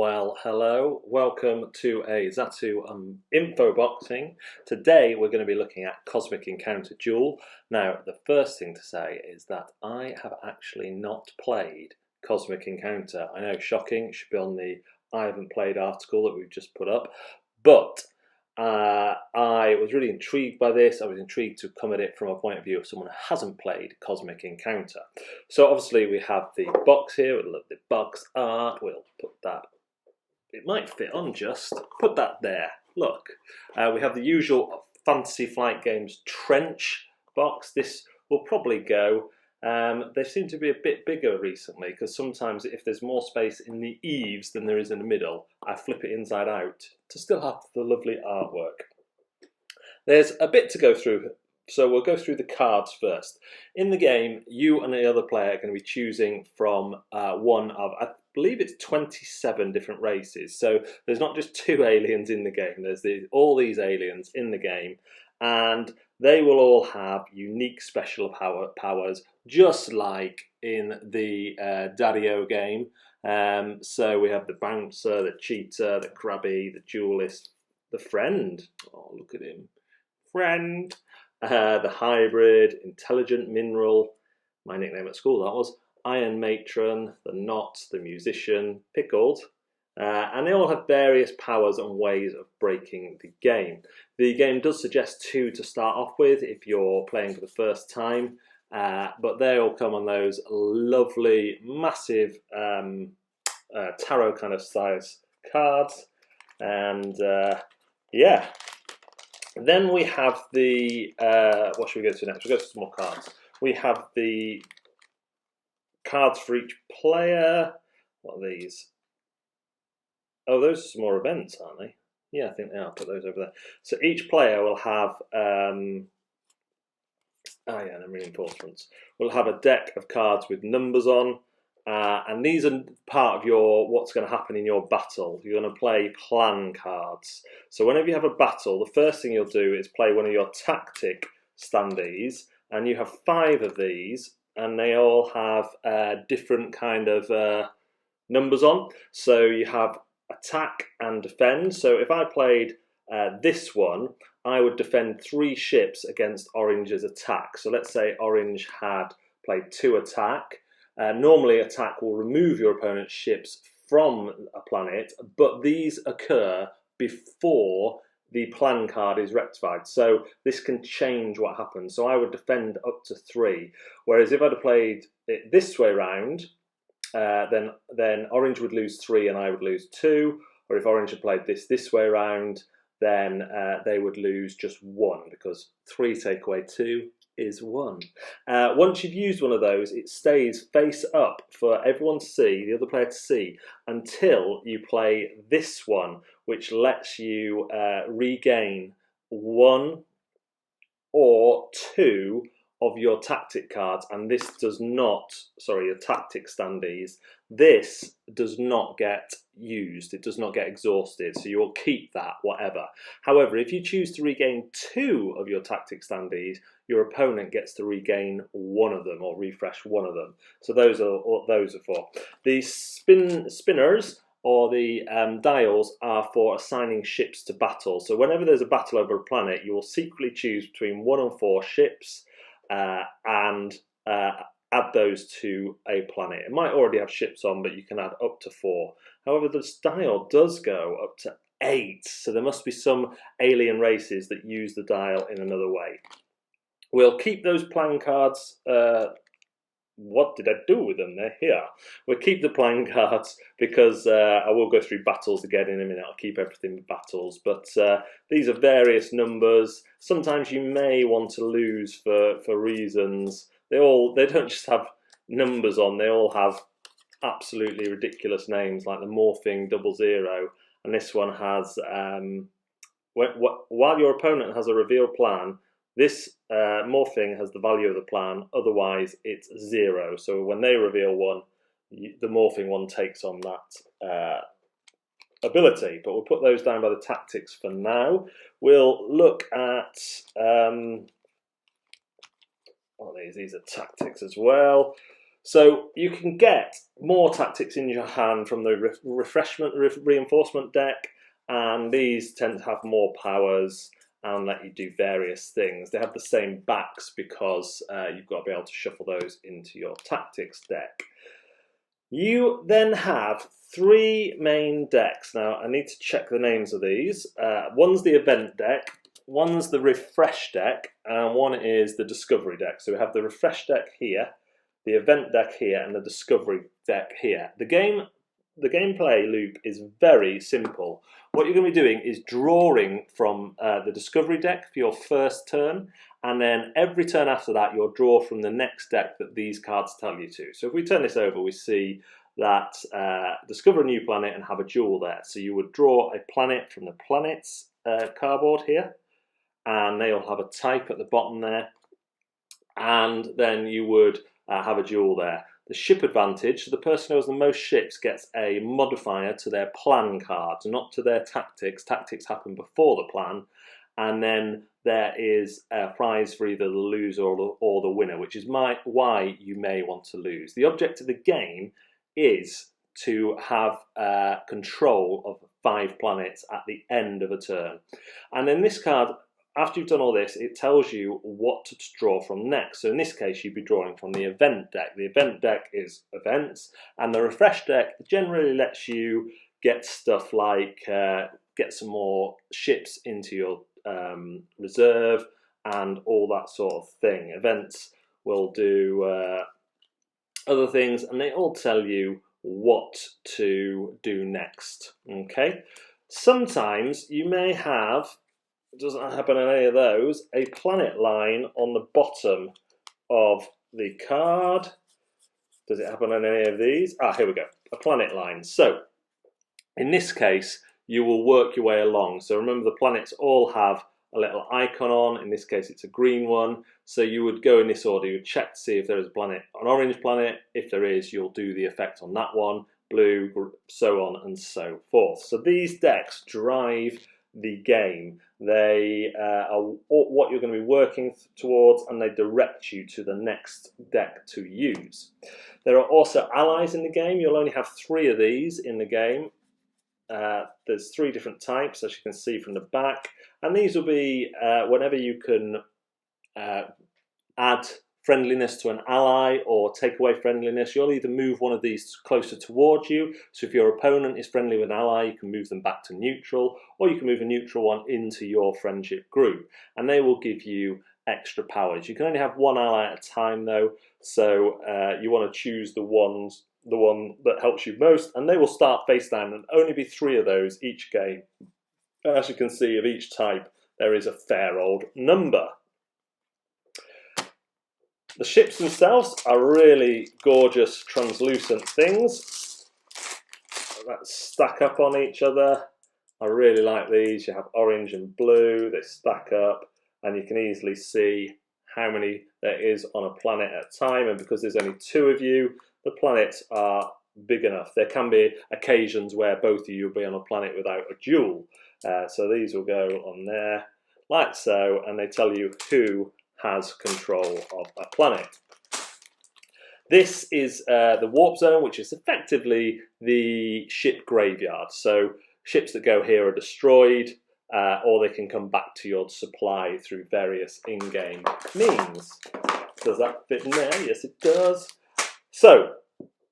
Well, hello, welcome to a Zatu InfoBoxing. Today we're going to be looking at Cosmic Encounter Duel. Now, the first thing to say is that I have actually not played Cosmic Encounter. I know, shocking, it should be on the I haven't played article that we've just put up, but I was really intrigued by this. I was intrigued to come at it from a point of view of someone who hasn't played Cosmic Encounter. So obviously we have the box here, we'll look at the box art, we'll put that, it might fit on just, put that there, look. We have the usual Fantasy Flight Games trench box. This will probably go. They seem to be a bit bigger recently because sometimes if there's more space in the eaves than there is in the middle, I flip it inside out to still have the lovely artwork. There's a bit to go through, so we'll go through the cards first. In the game, you and the other player are going to be choosing from one of, I believe it's 27 different races. So there's not just 2 aliens in the game, there's all these aliens in the game, and they will all have unique special powers, just like in the Daddy-O game. So we have the bouncer, the cheater, the crabby, the duelist, the friend. Oh, look at him. Friend. The hybrid, intelligent mineral, my nickname at school that was, iron matron, the knot, the musician, pickled, and they all have various powers and ways of breaking the game. The game does suggest 2 to start off with if you're playing for the first time, but they all come on those lovely, massive tarot kind of size cards, and yeah. Then we have the, what should we go to next? We'll go to some more cards. We have the cards for each player. What are these? Oh, those are some more events, aren't they? Yeah, I think they are. Put those over there. So each player will have, the reinforcements. We'll have a deck of cards with numbers on. And these are part of what's going to happen in your battle. You're going to play plan cards. So whenever you have a battle, the first thing you'll do is play one of your tactic standees, and you have 5 of these, and they all have different kind of numbers on. So you have attack and defend. So if I played this one, I would defend 3 ships against Orange's attack. So let's say Orange had played 2 attack. Normally, attack will remove your opponent's ships from a planet, but these occur before the plan card is rectified. So this can change what happens. So I would defend up to 3. Whereas if I'd have played it this way round, then Orange would lose 3 and I would lose 2. Or if Orange had played this way round, then they would lose just 1, because 3 take away 2 is 1. Once you've used one of those, it stays face up for everyone to see, the other player to see, until you play this one, which lets you regain 1 or 2 of your tactic cards, and this does not, sorry, your tactic standees, this does not get used, it does not get exhausted, so you will keep that, whatever. However, if you choose to regain 2 of your tactic standees, your opponent gets to regain 1 of them, or refresh 1 of them. So those are what those are for. The spinners, or the dials, are for assigning ships to battle. So whenever there's a battle over a planet, you will secretly choose between 1 and 4 ships, and add those to a planet. It might already have ships on, but you can add up to 4. However, the dial does go up to 8, so there must be some alien races that use the dial in another way. We'll keep those plan cards. What did I do with them? They're here. We'll keep the plan cards because I will go through battles again in a minute. I'll keep everything with battles, but these are various numbers. Sometimes you may want to lose for reasons. They don't just have numbers on. They all have absolutely ridiculous names, like the morphing 00, and this one has while your opponent has a revealed plan, this morphing has the value of the plan, otherwise it's 0. So when they reveal one, the morphing one takes on that ability. But we'll put those down by the tactics for now. We'll look at, what are these? These are tactics as well. So you can get more tactics in your hand from the reinforcement deck, and these tend to have more powers and let you do various things. They have the same backs because you've got to be able to shuffle those into your tactics deck. You then have 3 main decks. Now, I need to check the names of these. One's the event deck, one's the refresh deck, and one is the discovery deck. So we have the refresh deck here, the event deck here, and the discovery deck here. The gameplay loop is very simple. What you're going to be doing is drawing from the discovery deck for your first turn, and then every turn after that you'll draw from the next deck that these cards tell you to. So if we turn this over, we see that discover a new planet and have a duel there. So you would draw a planet from the planets cardboard here, and they'll have a type at the bottom there, and then you would have a duel there. The ship advantage, so the person who has the most ships gets a modifier to their plan cards, not to their tactics. Tactics happen before the plan, and then there is a prize for either the loser or the winner, which is why you may want to lose. The object of the game is to have control of 5 planets at the end of a turn. And then this card, after you've done all this, it tells you what to draw from next. So in this case, you'd be drawing from the event deck. The event deck is events, and the refresh deck generally lets you get stuff like get some more ships into your reserve and all that sort of thing. Events will do other things, and they all tell you what to do next. Okay, sometimes you may have, it doesn't happen in any of those, a planet line on the bottom of the card. Does it happen on any of these? Ah, here we go, a planet line. So in this case, you will work your way along. So remember, the planets all have a little icon on. In this case, it's a green one. So you would go in this order. You would check to see if there is a planet, an orange planet. If there is, you'll do the effect on that one. Blue, so on and so forth. So these decks drive the game. They are what you're going to be working towards, and they direct you to the next deck to use. There are also allies in the game. You'll only have 3 of these in the game. There's 3 different types, as you can see from the back, and these will be whenever you can add friendliness to an ally or take away friendliness, you'll either move one of these closer towards you. So if your opponent is friendly with an ally, you can move them back to neutral, or you can move a neutral one into your friendship group, and they will give you extra powers. You can only have 1 ally at a time though, so you want to choose the one that helps you most, and they will start face down, and only be 3 of those each game. And as you can see, of each type there is a fair old number. The ships themselves are really gorgeous translucent things that stack up on each other. I really like these. You have orange and blue, they stack up, and you can easily see how many there is on a planet at a time, and because there's only 2 of you, the planets are big enough. There can be occasions where both of you will be on a planet without a duel. So these will go on there, like so, and they tell you who has control of a planet. This is the warp zone, which is effectively the ship graveyard. So ships that go here are destroyed, or they can come back to your supply through various in-game means. Does that fit in there? Yes, it does. So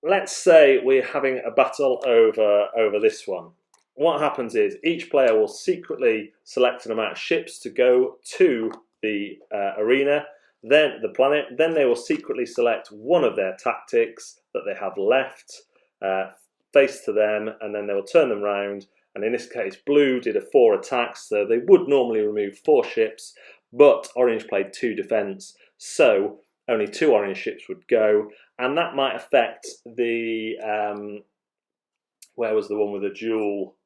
let's say we're having a battle over this one. What happens is each player will secretly select an amount of ships to go to the arena, then the planet, then they will secretly select one of their tactics that they have left, face to them, and then they will turn them round. And in this case, blue did a 4 attacks, so they would normally remove 4 ships, but orange played 2 defense, so only 2 orange ships would go, and that might affect the where was the one with the dual?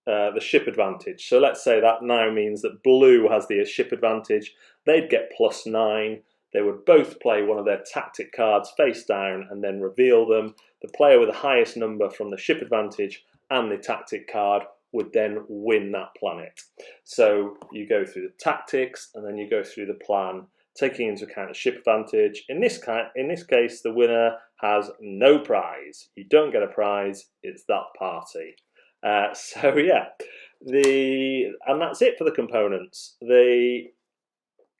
The ship advantage. So let's say that now means that blue has the ship advantage. They'd get +9. They would both play one of their tactic cards face down and then reveal them. The player with the highest number from the ship advantage and the tactic card would then win that planet. So you go through the tactics and then you go through the plan taking into account the ship advantage. In this case, the winner has no prize. You don't get a prize. It's that party. So yeah, and that's it for the components.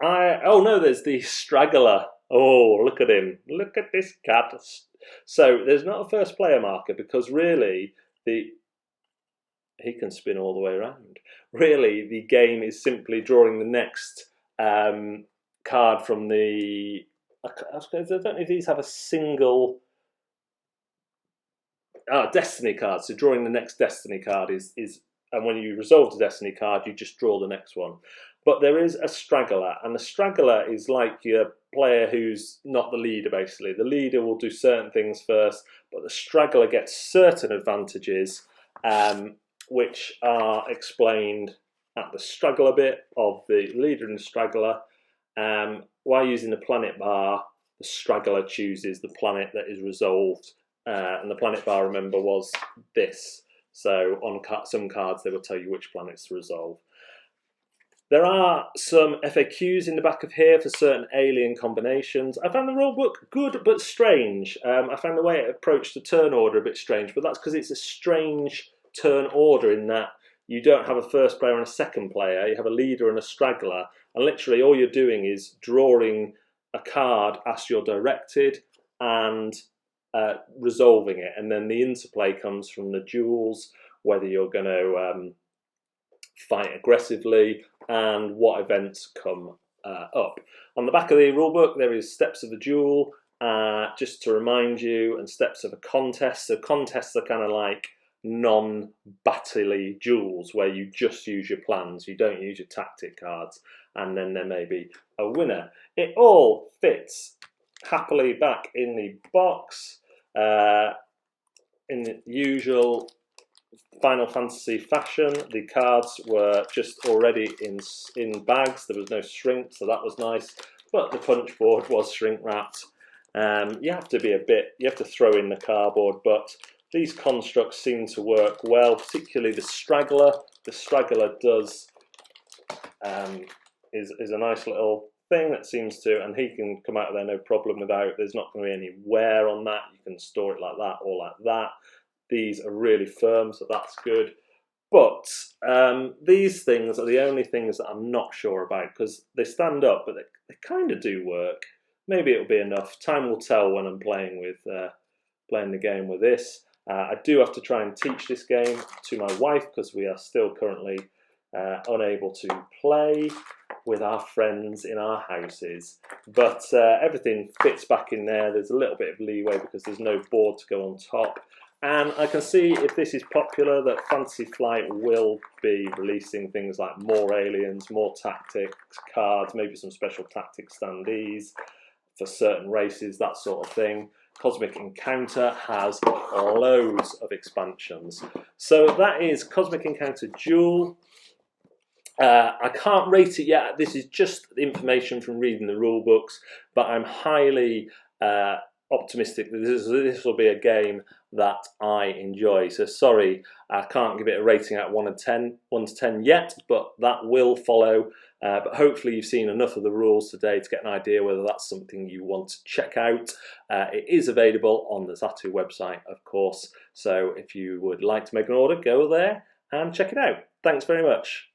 Oh no, there's the straggler. Oh, look at him! Look at this cat. So there's not a first player marker because really he can spin all the way around. Really, the game is simply drawing the next card from the. I don't know if these have a single. Destiny card. So drawing the next Destiny card is, and when you resolve the Destiny card, you just draw the next one. But there is a straggler, and the straggler is like your player who's not the leader, basically. The leader will do certain things first, but the straggler gets certain advantages, which are explained at the straggler bit of the leader and the straggler. While using the planet bar, the straggler chooses the planet that is resolved. And the planet bar, remember, was this. So on some cards, they will tell you which planets to resolve. There are some FAQs in the back of here for certain alien combinations. I found the rulebook good but strange. I found the way it approached the turn order a bit strange, but that's because it's a strange turn order in that you don't have a first player and a second player. You have a leader and a straggler, and literally all you're doing is drawing a card as you're directed and resolving it, and then the interplay comes from the duels, whether you're going to fight aggressively and what events come up. On the back of the rulebook there is steps of the duel, just to remind you, and steps of a contest. So contests are kind of like non-battle-y duels where you just use your plans, you don't use your tactic cards, and then there may be a winner. It all fits happily back in the box in the usual Final Fantasy fashion. The cards were just already in bags. There was no shrink, so that was nice. But the punch board was shrink wrapped. You have to throw in the cardboard, but these constructs seem to work well, particularly the straggler. The straggler does is a nice little thing that seems to, and he can come out of there no problem without, there's not going to be any wear on that. You can store it like that or like that. These are really firm, so that's good. But these things are the only things that I'm not sure about, because they stand up, but they kind of do work. Maybe it'll be enough. Time will tell when I'm playing the game with this. I do have to try and teach this game to my wife because we are still currently unable to play with our friends in our houses. But everything fits back in there. There's a little bit of leeway because there's no board to go on top. And I can see, if this is popular, that Fantasy Flight will be releasing things like more aliens, more tactics cards, maybe some special tactics standees for certain races, that sort of thing. Cosmic Encounter has loads of expansions. So that is Cosmic Encounter Duel. I can't rate it yet. This is just information from reading the rule books, but I'm highly optimistic that this will be a game that I enjoy. So sorry, I can't give it a rating out of 1 to 10 yet, but that will follow. But hopefully you've seen enough of the rules today to get an idea whether that's something you want to check out. It is available on the Zatu website, of course. So if you would like to make an order, go there and check it out. Thanks very much.